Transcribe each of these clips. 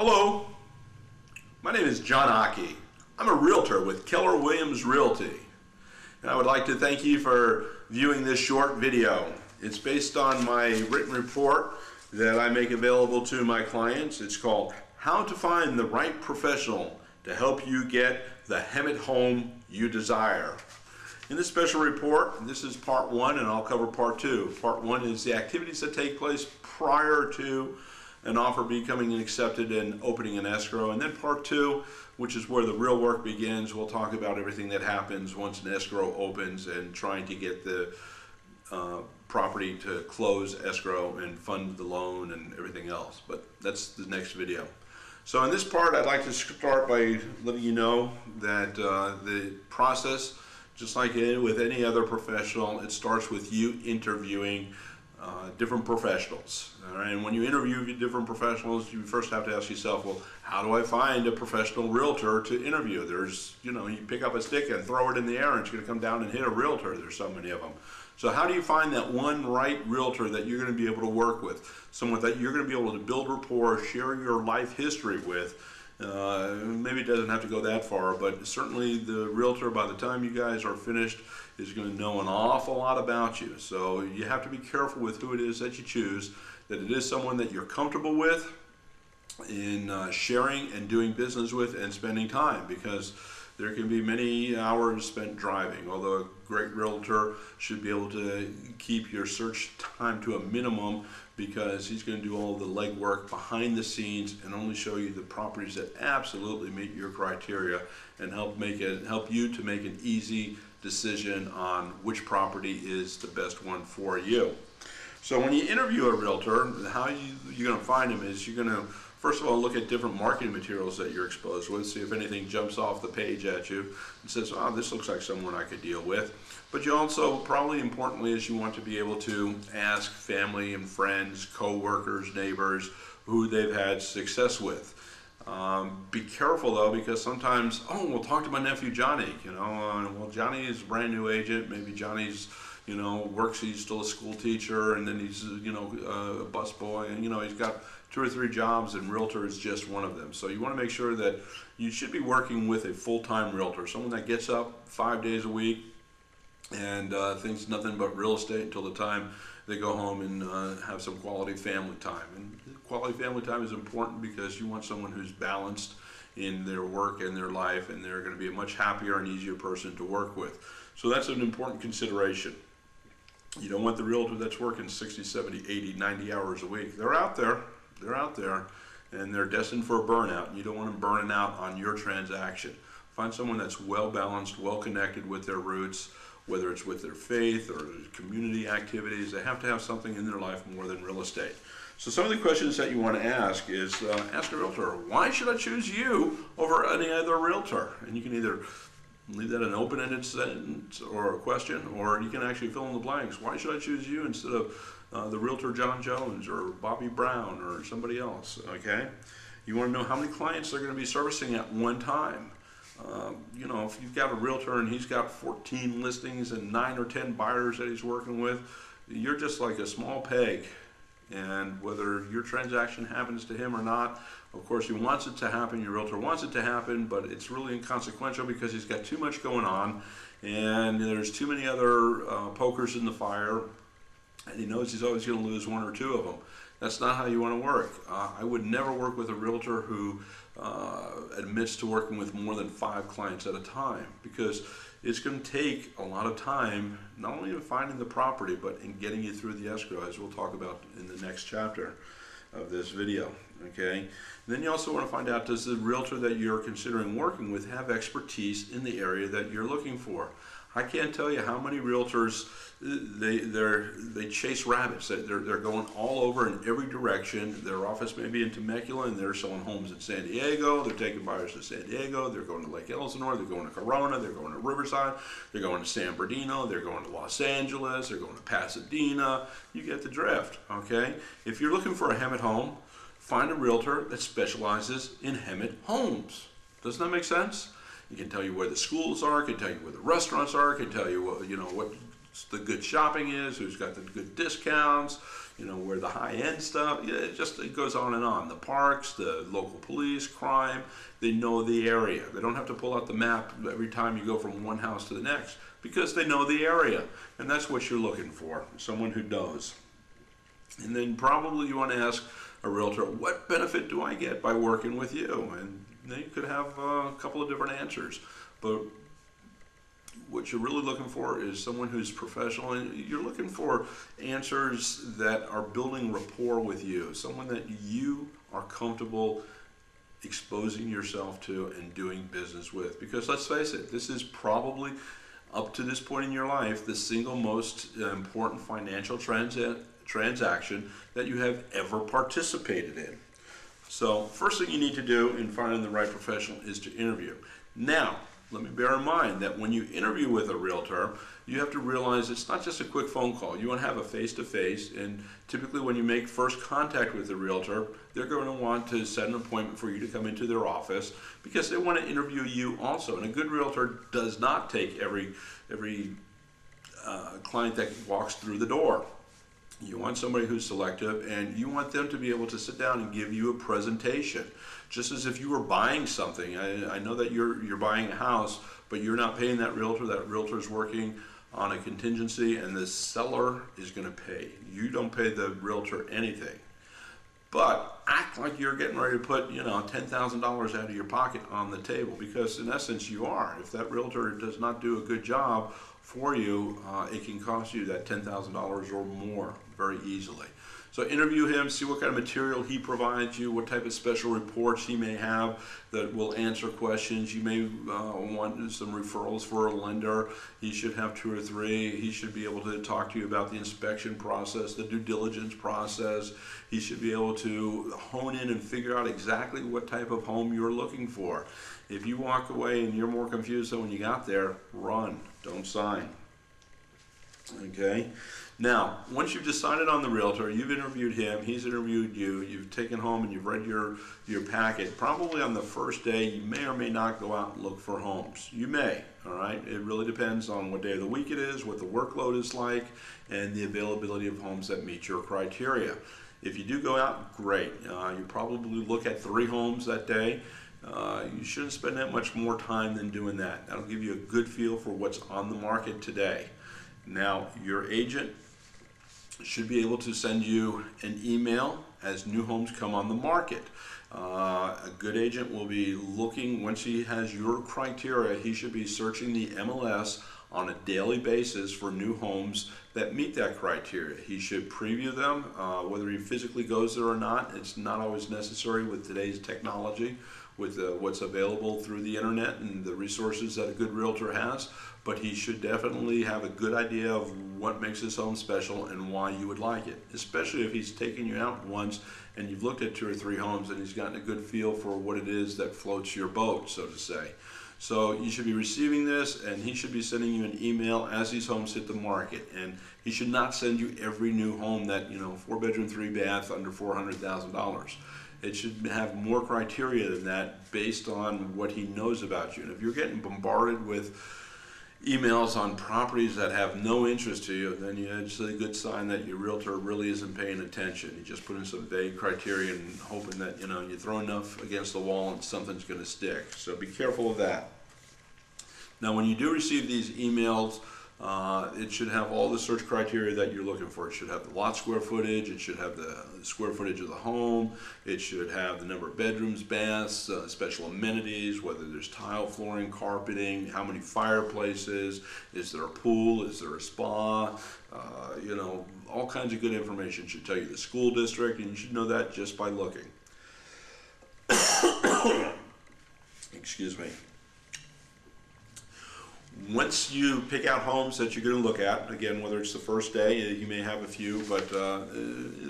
Hello, my name is John Occhi. I'm a realtor with Keller Realty, and I would like to thank you for viewing this short video. It's based on my written report that I make available to my clients. It's called How to Find the Right Professional to Help You Get the Hemet Home You Desire. In this special report, this is part one, and I'll cover part two. Part one is the activities that take place prior to an offer becoming accepted and opening an escrow. And then part two, which is where the real work begins, we'll talk about everything that happens once an escrow opens and trying to get the property to close escrow and fund the loan and everything else. But that's the next video. So in this part, I'd like to start by letting you know that the process, just like with any other professional, it starts with you interviewing different professionals. All right? And when you interview different professionals, you first have to ask yourself, well, how do I find a professional realtor to interview? There's, you pick up a stick and throw it in the air and it's going to come down and hit a realtor. There's so many of them. So how do you find that one right realtor that you're going to be able to work with? Someone that you're going to be able to build rapport, share your life history with. Maybe it doesn't have to go that far, but certainly the realtor, by the time you guys are finished, is going to know an awful lot about you. So you have to be careful with who it is that you choose, that it is someone that you're comfortable with in sharing and doing business with and spending time, because there can be many hours spent driving. Although a great realtor should be able to keep your search time to a minimum, because he's going to do all the legwork behind the scenes and only show you the properties that absolutely meet your criteria and help you to make an easy decision on which property is the best one for you. So when you interview a realtor, how you're going to find him is you're going to first of all look at different marketing materials that you're exposed with, see if anything jumps off the page at you and says, oh, this looks like someone I could deal with. But you also, probably importantly, is you want to be able to ask family and friends, co-workers, neighbors, who they've had success with. Be careful though, because sometimes, oh, we'll talk to my nephew Johnny, well, Johnny is a brand new agent, maybe Johnny's, he's still a school teacher, and then he's, a bus boy, and, he's got 2 or 3 jobs, and realtor is just one of them. So you want to make sure that you should be working with a full-time realtor, someone that gets up 5 days a week and thinks nothing but real estate until the time they go home and have some quality family time. And quality family time is important because you want someone who's balanced in their work and their life, and they're going to be a much happier and easier person to work with. So that's an important consideration. You don't want the realtor that's working 60, 70, 80, 90 hours a week. They're out there, and they're destined for a burnout, and you don't want them burning out on your transaction. Find someone that's well balanced, well connected with their roots, whether it's with their faith or community activities. They have to have something in their life more than real estate. So some of the questions that you want to ask is, ask a realtor, why should I choose you over any other realtor? And you can either leave that an open-ended sentence or a question, or you can actually fill in the blanks. Why should I choose you instead of the realtor John Jones or Bobby Brown or somebody else, okay? You want to know how many clients they're going to be servicing at one time. If you've got a realtor and he's got 14 listings and 9 or 10 buyers that he's working with, you're just like a small peg. And whether your transaction happens to him or not, of course he wants it to happen, your realtor wants it to happen, but it's really inconsequential because he's got too much going on and there's too many other pokers in the fire, and he knows he's always going to lose 1 or 2 of them. That's not how you want to work. I would never work with a realtor who admits to working with more than 5 clients at a time, because it's going to take a lot of time, not only in finding the property, but in getting you through the escrow, as we'll talk about in the next chapter of this video, okay? And then you also want to find out, does the realtor that you're considering working with have expertise in the area that you're looking for? I can't tell you how many realtors, they chase rabbits. They're going all over in every direction. Their office may be in Temecula and they're selling homes in San Diego. They're taking buyers to San Diego. They're going to Lake Elsinore. They're going to Corona. They're going to Riverside. They're going to San Bernardino. They're going to Los Angeles. They're going to Pasadena. You get the drift, okay? If you're looking for a Hemet home, find a realtor that specializes in Hemet homes. Doesn't that make sense? He can tell you where the schools are, can tell you where the restaurants are, can tell you what the good shopping is, who's got the good discounts. you know, where the high-end stuff, yeah, it goes on and on. The parks, the local police, crime, they know the area. They don't have to pull out the map every time you go from one house to the next because they know the area. And that's what you're looking for, someone who knows. And then probably you want to ask a realtor, what benefit do I get by working with you? And they could have a couple of different answers. But what you're really looking for is someone who's professional, and you're looking for answers that are building rapport with you, someone that you are comfortable exposing yourself to and doing business with. Because let's face it, this is probably, up to this point in your life, the single most important financial transaction that you have ever participated in. So first thing you need to do in finding the right professional is to interview. Now, let me bear in mind that when you interview with a realtor, you have to realize it's not just a quick phone call. You want to have a face-to-face, and typically when you make first contact with the realtor, they're going to want to set an appointment for you to come into their office because they want to interview you also. And a good realtor does not take every client that walks through the door. You want somebody who's selective, and you want them to be able to sit down and give you a presentation, just as if you were buying something. I know that you're buying a house, but you're not paying that realtor. That realtor is working on a contingency, and the seller is going to pay. You don't pay the realtor anything. But act like you're getting ready to put, $10,000 out of your pocket on the table, because in essence you are. If that realtor does not do a good job for you, it can cost you that $10,000 or more very easily. So interview him, see what kind of material he provides you, what type of special reports he may have that will answer questions. You may want some referrals for a lender. He should have 2 or 3. He should be able to talk to you about the inspection process, the due diligence process. He should be able to hone in and figure out exactly what type of home you're looking for. If you walk away and you're more confused than when you got there, run, don't sign. Okay? Now, once you've decided on the realtor, you've interviewed him, he's interviewed you, you've taken home and you've read your packet, probably on the first day you may or may not go out and look for homes. You may, all right? It really depends on what day of the week it is, what the workload is like, and the availability of homes that meet your criteria. If you do go out, great. You probably look at 3 homes that day. You shouldn't spend that much more time than doing that. That'll give you a good feel for what's on the market today. Now, your agent should be able to send you an email as new homes come on the market. A good agent will be looking, once he has your criteria, he should be searching the MLS on a daily basis for new homes that meet that criteria. He should preview them, whether he physically goes there or not. It's not always necessary with today's technology, with what's available through the internet and the resources that a good realtor has, but he should definitely have a good idea of what makes his home special and why you would like it, especially if he's taken you out once and you've looked at 2 or 3 homes and he's gotten a good feel for what it is that floats your boat, so to say. So you should be receiving this, and he should be sending you an email as these homes hit the market. And he should not send you every new home that, 4-bedroom, 3-bath under $400,000. It should have more criteria than that based on what he knows about you. And if you're getting bombarded with emails on properties that have no interest to you, then it's a good sign that your realtor really isn't paying attention. You just put in some vague criteria and hoping that you throw enough against the wall and something's going to stick. So be careful of that. Now, when you do receive these emails, it should have all the search criteria that you're looking for. It should have the lot square footage, it should have the square footage of the home, it should have the number of bedrooms, baths, special amenities, whether there's tile flooring, carpeting, how many fireplaces, is there a pool, is there a spa, all kinds of good information. It should tell you the school district, and you should know that just by looking. Excuse me. Once you pick out homes that you're going to look at, again, whether it's the first day, you may have a few, but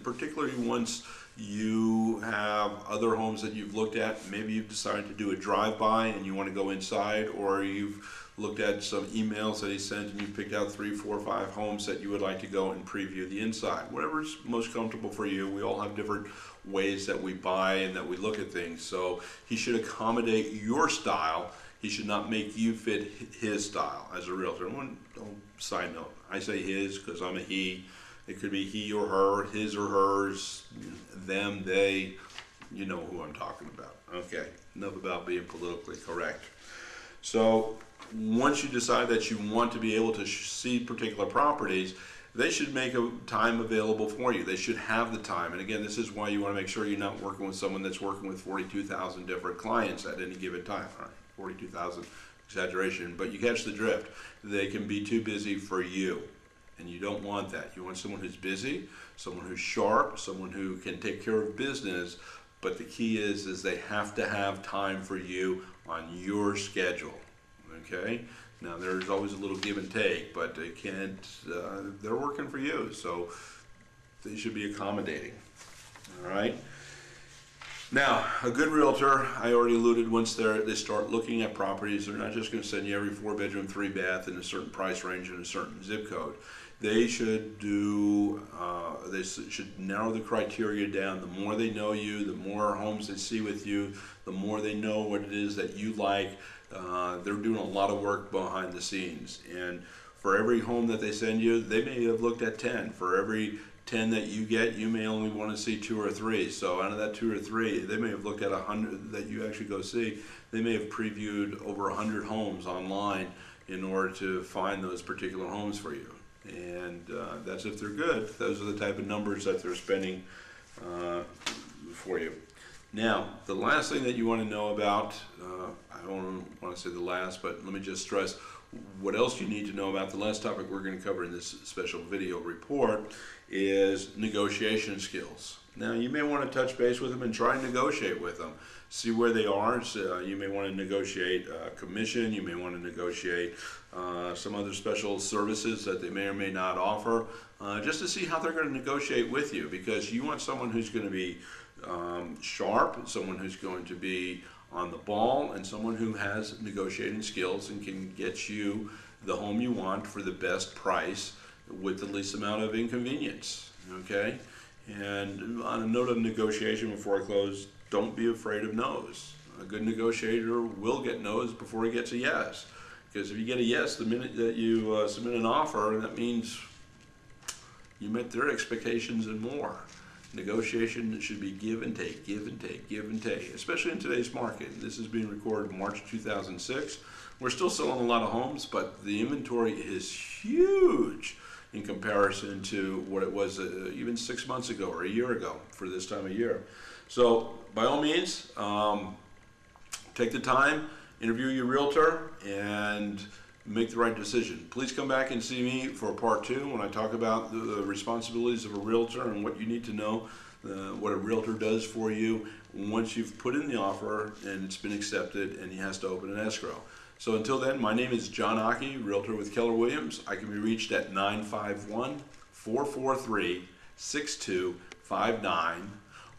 particularly once you have other homes that you've looked at, maybe you've decided to do a drive-by and you want to go inside, or you've looked at some emails that he sent and you've picked out 3, 4, 5 homes that you would like to go and preview the inside. Whatever's most comfortable for you. We all have different ways that we buy and that we look at things, so he should accommodate your style. He should not make you fit his style as a realtor. Side note, I say his because I'm a he. It could be he or her, his or hers, them, they. You know who I'm talking about. Okay, enough about being politically correct. So once you decide that you want to be able to see particular properties, they should make a time available for you. They should have the time. And again, this is why you want to make sure you're not working with someone that's working with 42,000 different clients at any given time. All right, 42,000 exaggeration, but you catch the drift. They can be too busy for you. And you don't want that. You want someone who's busy, someone who's sharp, someone who can take care of business. But the key is they have to have time for you on your schedule, okay? Now there's always a little give and take, but they can't, they're working for you, so they should be accommodating, all right? Now, a good realtor, I already alluded, once they start looking at properties, they're not just gonna send you every 4-bedroom, 3-bath in a certain price range and a certain zip code. They should do, they should narrow the criteria down. The more they know you, the more homes they see with you, the more they know what it is that you like. They're doing a lot of work behind the scenes. And for every home that they send you, they may have looked at 10. For every 10 that you get, you may only want to see 2 or 3. So out of that 2 or 3, they may have looked at 100 that you actually go see. They may have previewed over 100 homes online in order to find those particular homes for you. And that's if they're good. Those are the type of numbers that they're spending for you. Now, the last thing that you want to know about, I don't want to say the last, but let me just stress what else you need to know about. The last topic we're going to cover in this special video report is negotiation skills. Now, you may want to touch base with them and try and negotiate with them. See where they are. So, you may want to negotiate commission. You may want to negotiate some other special services that they may or may not offer, just to see how they're going to negotiate with you, because you want someone who's going to be sharp, someone who's going to be on the ball, and someone who has negotiating skills and can get you the home you want for the best price with the least amount of inconvenience, okay? And on a note of negotiation before I close, don't be afraid of no's. A good negotiator will get no's before he gets a yes. Because if you get a yes the minute that you submit an offer, that means you met their expectations and more. Negotiation should be give and take, give and take, give and take, especially in today's market. This is being recorded March 2006. We're still selling a lot of homes, but the inventory is huge in comparison to what it was even 6 months ago or a year ago for this time of year. So by all means, take the time, interview your realtor, and make the right decision. Please come back and see me for part 2 when I talk about the responsibilities of a realtor and what you need to know, what a realtor does for you once you've put in the offer and it's been accepted and he has to open an escrow. So until then, my name is John Occhi, realtor with Keller Williams. I can be reached at 951-443-6259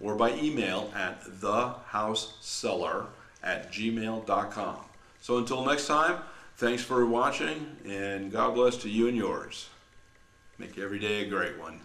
or by email at thehouseseller@gmail.com. So until next time, thanks for watching, and God bless to you and yours. Make every day a great one.